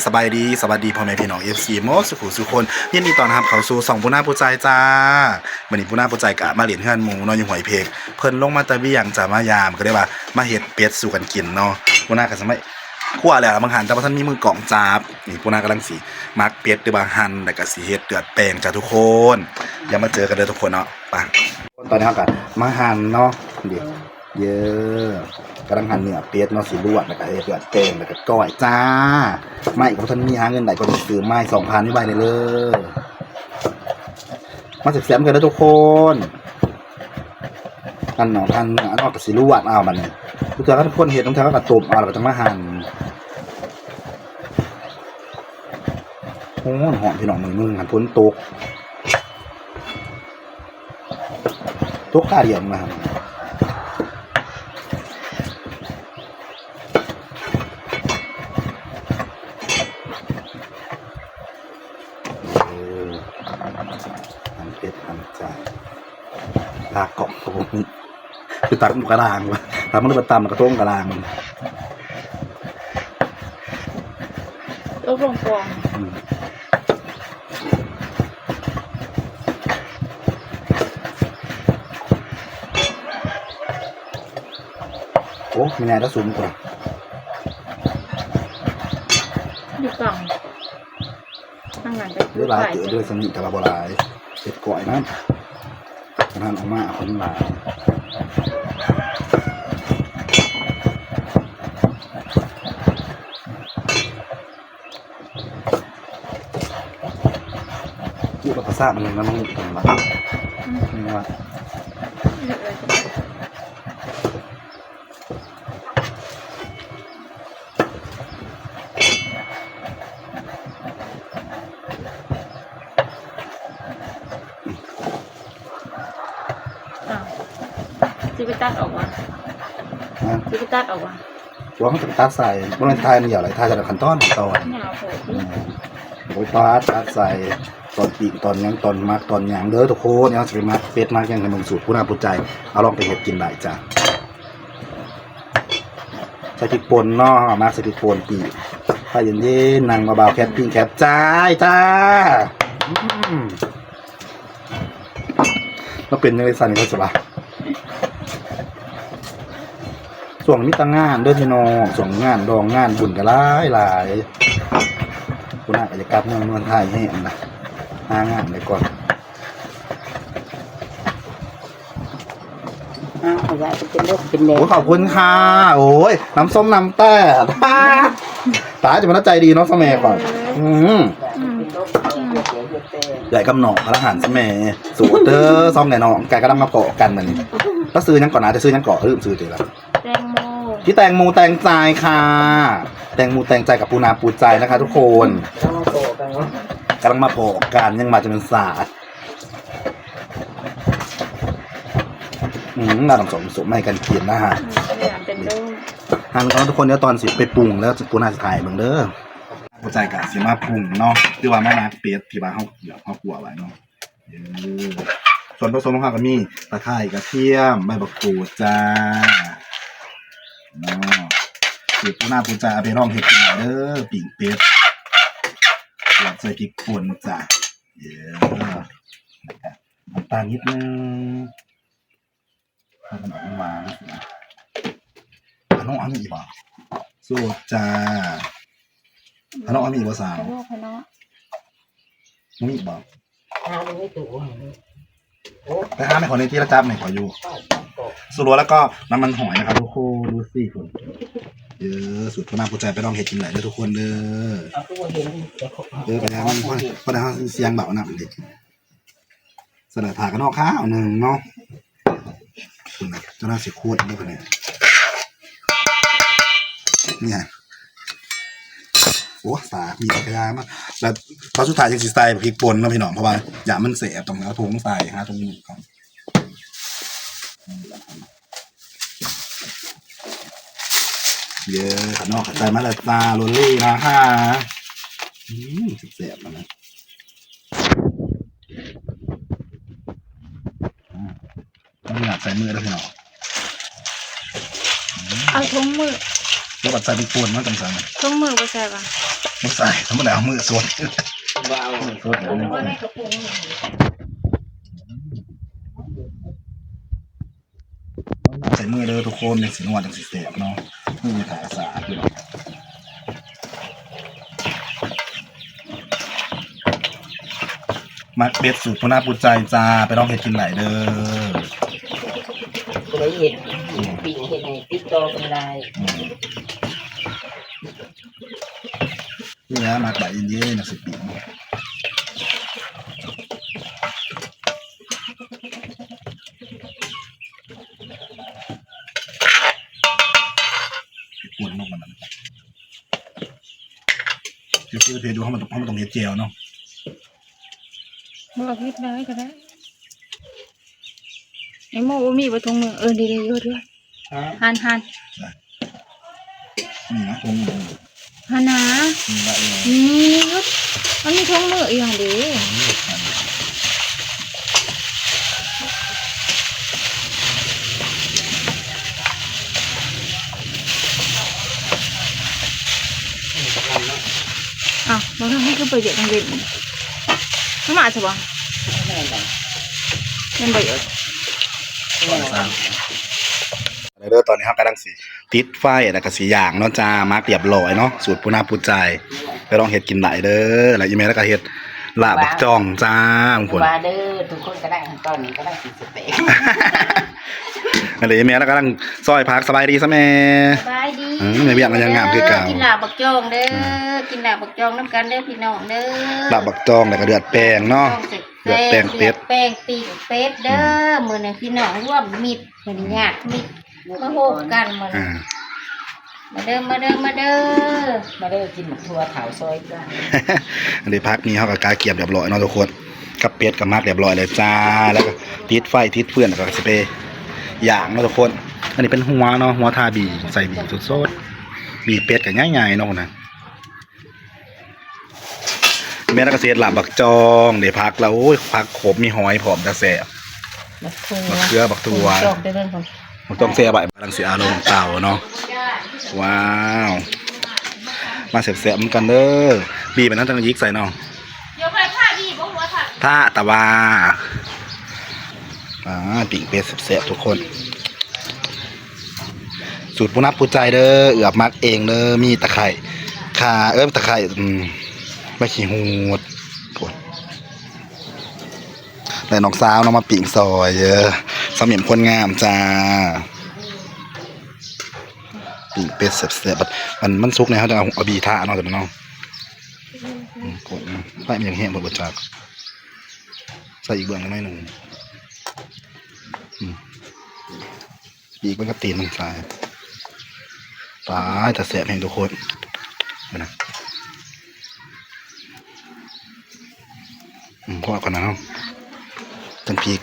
สบายดีสวัสดีพ่อแม่พี่น้องFCโมสุขุสุคนยินดีต้อนรับเข้าสู่สองปูนาปูใจจ้าวันนี้ปูนาปูใจกะมาเล่นเฮือนหมูเนาะอยู่หอยเพกเพิ่นลงมาตะเวียงจ้ามายามก็ได้ว่ามาเฮ็ดเป็ดสู่กันกินเนาะปูนาก็สิมาคั่วแล้วบางหันแต่ว่าท่านมีมือกล่องจับนี่ปูนากำลังสิมักเป็ดหรือบางหั่นแล้วก็สิเฮ็ดเดือดแป้งจ้าทุกคนอย่ามาเจอกันเด้อทุกคนเนาะไปตอนนี้เฮาก็มาหั่นเนาะดิเยอะกำลังหั่นเนื้อเป็ดเนาะสิลวกแล้วก็เฮ็ดเดือดแป้งแล้วก็ก้อยจ้าไม่บ่ทันมีหาเงินได้ก็สิซื้อไม้2,000นี่ไว้ได้เลยมาแซ่บๆกันเด้อทุกคนหั่นเนาะหั่นอันออกก็สิลวกเอาบัดนี้ทุกเทื่อทุกคนเฮ็ดต้องเทื่อก็ต้มเอาแล้วก็จะมาหั่นโอ้หอมพี่น้องมึงหันพ้นตกข้าเดียวมาครับอันเป็ดอันใจลากกล่องผมคือตักกระดางวะทำมันเลยตำกระต้มกระดางมันตัวฟองโอ้มีแน่ถ้าสูงกว่าอยู่กล่องข้างหลังจะด้วยลายเต๋อด้วยสนิทกับโบราณเสร็จก่อยนั่นกระนั้นออกมาคนหลายที่ภาษามันมันมีตรงไหนนี่ว่าจิไปตัดออกวะจิไปตัดออกวะว่าเขาจะตัดใส่บริเวณไทยมันอย่างไรไทยจะเป็นขั้นตอนหนาวโหดตัดใส่ตอนปีกตอนยังตอนมักตอนยังเด้อทุกคนเนี่ยจะไปมักเป็ดมักยังในมึงสูตรผู้น่าผู้ใจเอาลองไปเห็ดกินได้จ้ะใส่พริกป่นเนาะมาใส่พริกป่นปีถ้าเย็นๆนั่งมาเบาแคปปิ้งแคปจ้าเราเป็นยังไงสั่นเขาสบายส่วนมิตรงานเด้อพี่น้องส่วนงานดองงานบุญกันหลายคุณอาจจะกลับเมืองไทยให้นะหางานไปก่อนขยายเป็นเล็กเป็นเล็กขอบคุณค่ะโอ้ยน้ำส้มน้ำแต่ตาจะมาใจดีเนาะสมัยก่อนใหญ่กำหนองพระหันสมัยสูตรเด้อซอมไก่น้องไก่กระดำมาเกาะกันมันถ้าซื้อยังก่อนนะจะซื้อยังเกาะลืมซื้อตีละแตงโมพี่แตงโมแตงใจค่ะแตงโมแตงใจกับปูนาปูใจนะคะทุกคนกำลังมาโผล่กันยังมาจะเป็นศาสตร์น่าสมสมไม่กันเขียนนะฮะทางทุกคนเดี๋ยวตอนสิไปปรุงแล้วปูนาจะถ่ายเบิ่งเด้อปูใจกับสิมาปรุงเนาะคือว่ามาเป็ดที่บ้านเขาเดี๋ยวเขากลัวไว้เนาะส่วนผสมของเขาก็มีตะไคร้กระเทียมใบมะกรูดจ้าสูตรปูนาปูใจเอาไปลองเฮ็ดกินเด้อปิ่งเป็ดหลังใส่พริกป่นจ้าน้ำตาลนิดนึงถ้ามันออกมาน้องอ้ามีบ่สูตรจ้าน้องอ้ามีบ่สาวมีบ่แต่ห้าไม่ขอในที่ละจับไม่ขออยู่สูตรแล้วก็น้ำมันหอยนะครับทุกคนดูสิคนสูตรพนักผู้ใจไปลองเห็ดกินไหนเลยทุกคนไปแล้วมันพอได้เสียงเบาหนักเด็กสลัดผักกันนอกข้าวหนึ่งเนาะคุณเจ้าหน้าสิขวดนี่คนนี้เนี่ยโอ้สามีกระยามากแล้วพอสุดท้ายยังสิใส่พริกป่นนะพี่น้องเพราะว่าอย่ามันเสียตรงแล้วถุงใส่ฮะตรงนี้ก่อนเยอะขนมใจมาเลยจ้าโรลลี่นะฮะเสียบมานะไม่อยากใส่มือแล้วพี่น้องเอาถุงมือ แล้วบัดใส่ไปป่นมาจังซั่น ทุ่งมือบ่ใส่ป่ะ บ่ใส่ธรรมดาเอามือสวด ว้าว สวดเอา บ่ได้กระปุก ใส่มือเด้อทุกคนในสินวดจังสิแสบเนาะมือถ่ายสะอาดอยู่มักเบ็ดสูตรพนาปุจใจจ้าไปลองเฮ็ดกินไหลเด้อ ก็เลยเห็ดปีเห็ดในติ๊กโตกันได้ นี่นะมักใบเย็นๆนะสิปีปวดนกมันเดี๋ยวพี่ดูให้มันตรงเฮ็ดเจียวเนาะ บ่พิษได้ก็ได้ไอ้โมบ่มีบ่ทุ่งมือดีๆอยู่ด้วยหัน นี่นะตรงนี้ หันนะ นี่ละเออ นี่ยุดมันมีทุ่งมืออีกอย่างเดีอ้าวบ่ทำให้คือประโยชน์ทางเด่นมันมาใช่ป่ะ แม่นบ่ มันประโยชน์ แม่นบ่ เด้อตอนนี้ครับกำลังสิติดไฟแล้วก็สีอย่างเนาะจ้ามาเรียบร้อยเนาะสูตรปูนาปูใจไปลองเฮ็ดกินไหลเด้อแล้วอีเมลแล้วก็เฮ็ดลาบบักจองจ้าผล ว่าเด้อทุกคนก็ได้ตอนนี้ก็ได้สิสเต็ก อะไรอีเมลแล้วก็กำลังซอยพักสบายดีซะแม่ สบายดี ในเวียงมันยังงามคือเก่า กินลาบบักจองเด้อกินลาบบักจองน้ำกันเด้อพี่น้องเด้อ ลาบบักจองแล้วก็เดือดแป้งเนาะ เดือดแป้งเป็ด แป้งปีกเป็ดเด้อมื้อนี้พี่น้องร่วมมิตรมื้อนี้ญาติมิตรมาโฮมกันมื้อนี้ อ่า มาเด้อมาเด้อมาเด้อ มาเด้อกินหมกทั่วขาวซอยกัน อันนี้พักนี้เฮาก็กาเกียบเรียบร้อยเนาะทุกคนกับเป็ดกับมักเรียบร้อยเลยจ้าแล้วก็ติดไฟติดเฟื่อนแล้วก็สิไปย่างเนาะทุกคน อันนี้เป็นหัวเนาะหัวทาบีใส่บีสดๆบีเป็ดก็ง่ายๆเนาะนะแม่แล้วก็เสียดลาบบักจองเดี๋ยวพักแล้วโอ้ยพักขบมีหอยผอมตะแสบ บักทั่ว บักเกลือบักตัว จอกได้เรื่องของ มันต้องเสียใบกำลังเสียอารมณ์เต่าเนาะว้าวมาเสียบๆเหมือนกันเด้อบีเป็นนั้นจังยิกใส่เนาะ เดี๋ยวไปผ้าดีบ่หัวถัก ท่าตะวาปิ่งเป็ดแซ่บๆทุกคน สูตรปูนับปูใจเด้อเอือบมักเองเด้อมีตะไคร่ข่าตะไคร่ใบขี้หูดปวดแล้วน้องสาวน้องมาปิ่งซอยเยอะสมียมคนงามจ้าปิ่งเป็ดแซ่บๆมันซุกเนี่ยเขาจะเอาบีท่าเนาะแต่มันเนาะกดไล่มันอย่างแห้งหมดจากใส่อีกเบื้องหน่อยหนึ่งอีกมันก็ตีนมันใส่ตายแต่แสบแห่งทุกคนนะพอก่อนนะจังพีก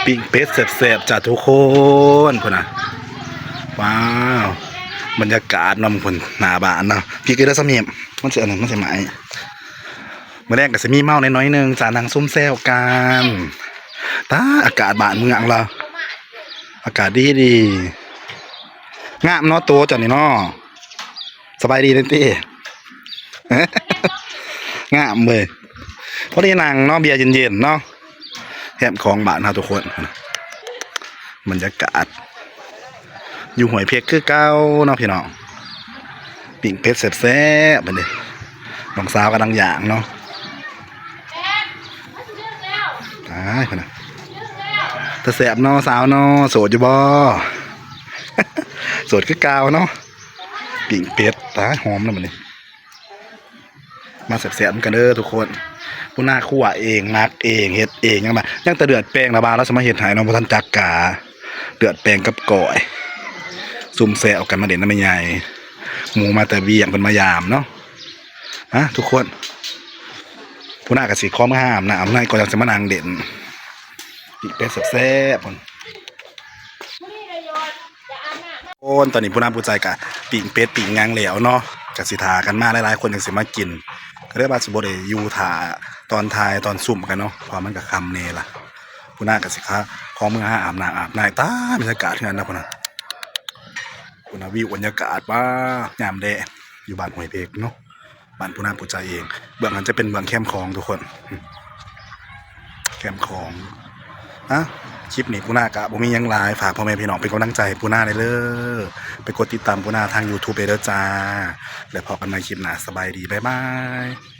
ปิ้งเป็ดแสบๆจากทุกคนคนน่ะว้าวบรรยากาศนำคนหนาบานเนาะพี่ก็ได้สมีมมันจะอันหนึ่งมันจะหมายเมื่อแรกก็จะมีเมาน้อยๆหนึ่งจานังซุ่มแซวกันตาอากาศบานเมืองเราอากาศดีงามเนาะตัวจันนี่เนาะสบายดีเลยตี งามเลยพอดีนางเนาะเบียร์เย็นๆเนาะแหมของบ้านเราทุกคนบรรยากาศอยู่หวยเพกคือเก้าเนาะพี่น้องปิ่งเป็ดแซ่บๆไปเลยน้องสาวกำลังย่างเนาะตายคนน่ะแต่แซ่บเนาะสาวเนาะโสดอยู่บ่ โสดคือเก้าเนาะปิ่งเป็ดตายหอมนะมันนี่มาแซ่บๆกันเด้อทุกคนผู้หน้าคั่วเองมักเองเฮ็ดเองยังมายังแต่เดือดแป้งระบาแล้วสมาเฮ็ดหายน้องบ่ทันจักกาเดือดแป้งกับก่อยซุ่มแซวกันมาเด่นน้ำไม่ใหญ่หมูมาแต่เวียงเป็นมายามเนาะฮะทุกคนผู้หน้ากับสีข้อมห้ามนะอำนาจก็จะมานางเด่นปีกเป็ดแซ่บๆคนโอนตอนนี้ผู้หน้าผู้ใจกะปีกเป็ดปีกงางเหลวเนาะกับสิทากันมาหลายๆคนยังสิมากินก็เรียกว่าสิบได้อยู่ทาตอนทายตอนซุ่มกันเนาะพอมันกับคำเนล่ะ ผู้น่ากับสิคะของมือหาอาบน้ำอาบนายตาบรรยากาศงานนะพุ่นนะพุ่นนะวิวบรรยากาศว่ายามแดดอยู่บ้านห้วยเพกเนาะบ้านผู้น่าผู้ใจเองเบื้องนั้นจะเป็นเบื้องแคมป์ของทุกคนแคมป์ของอะคลิปนี้ผู้น่ากะบ่มีหยังหลายฝากพ่อแม่พี่น้องเป็นกำลังใจให้ผู้น่าได้เลยไปกดติดตามผู้น่าทาง YouTube เด้อจ้าแล้วพบกันใหม่คลิปหน้าสบายดีบ๊ายบาย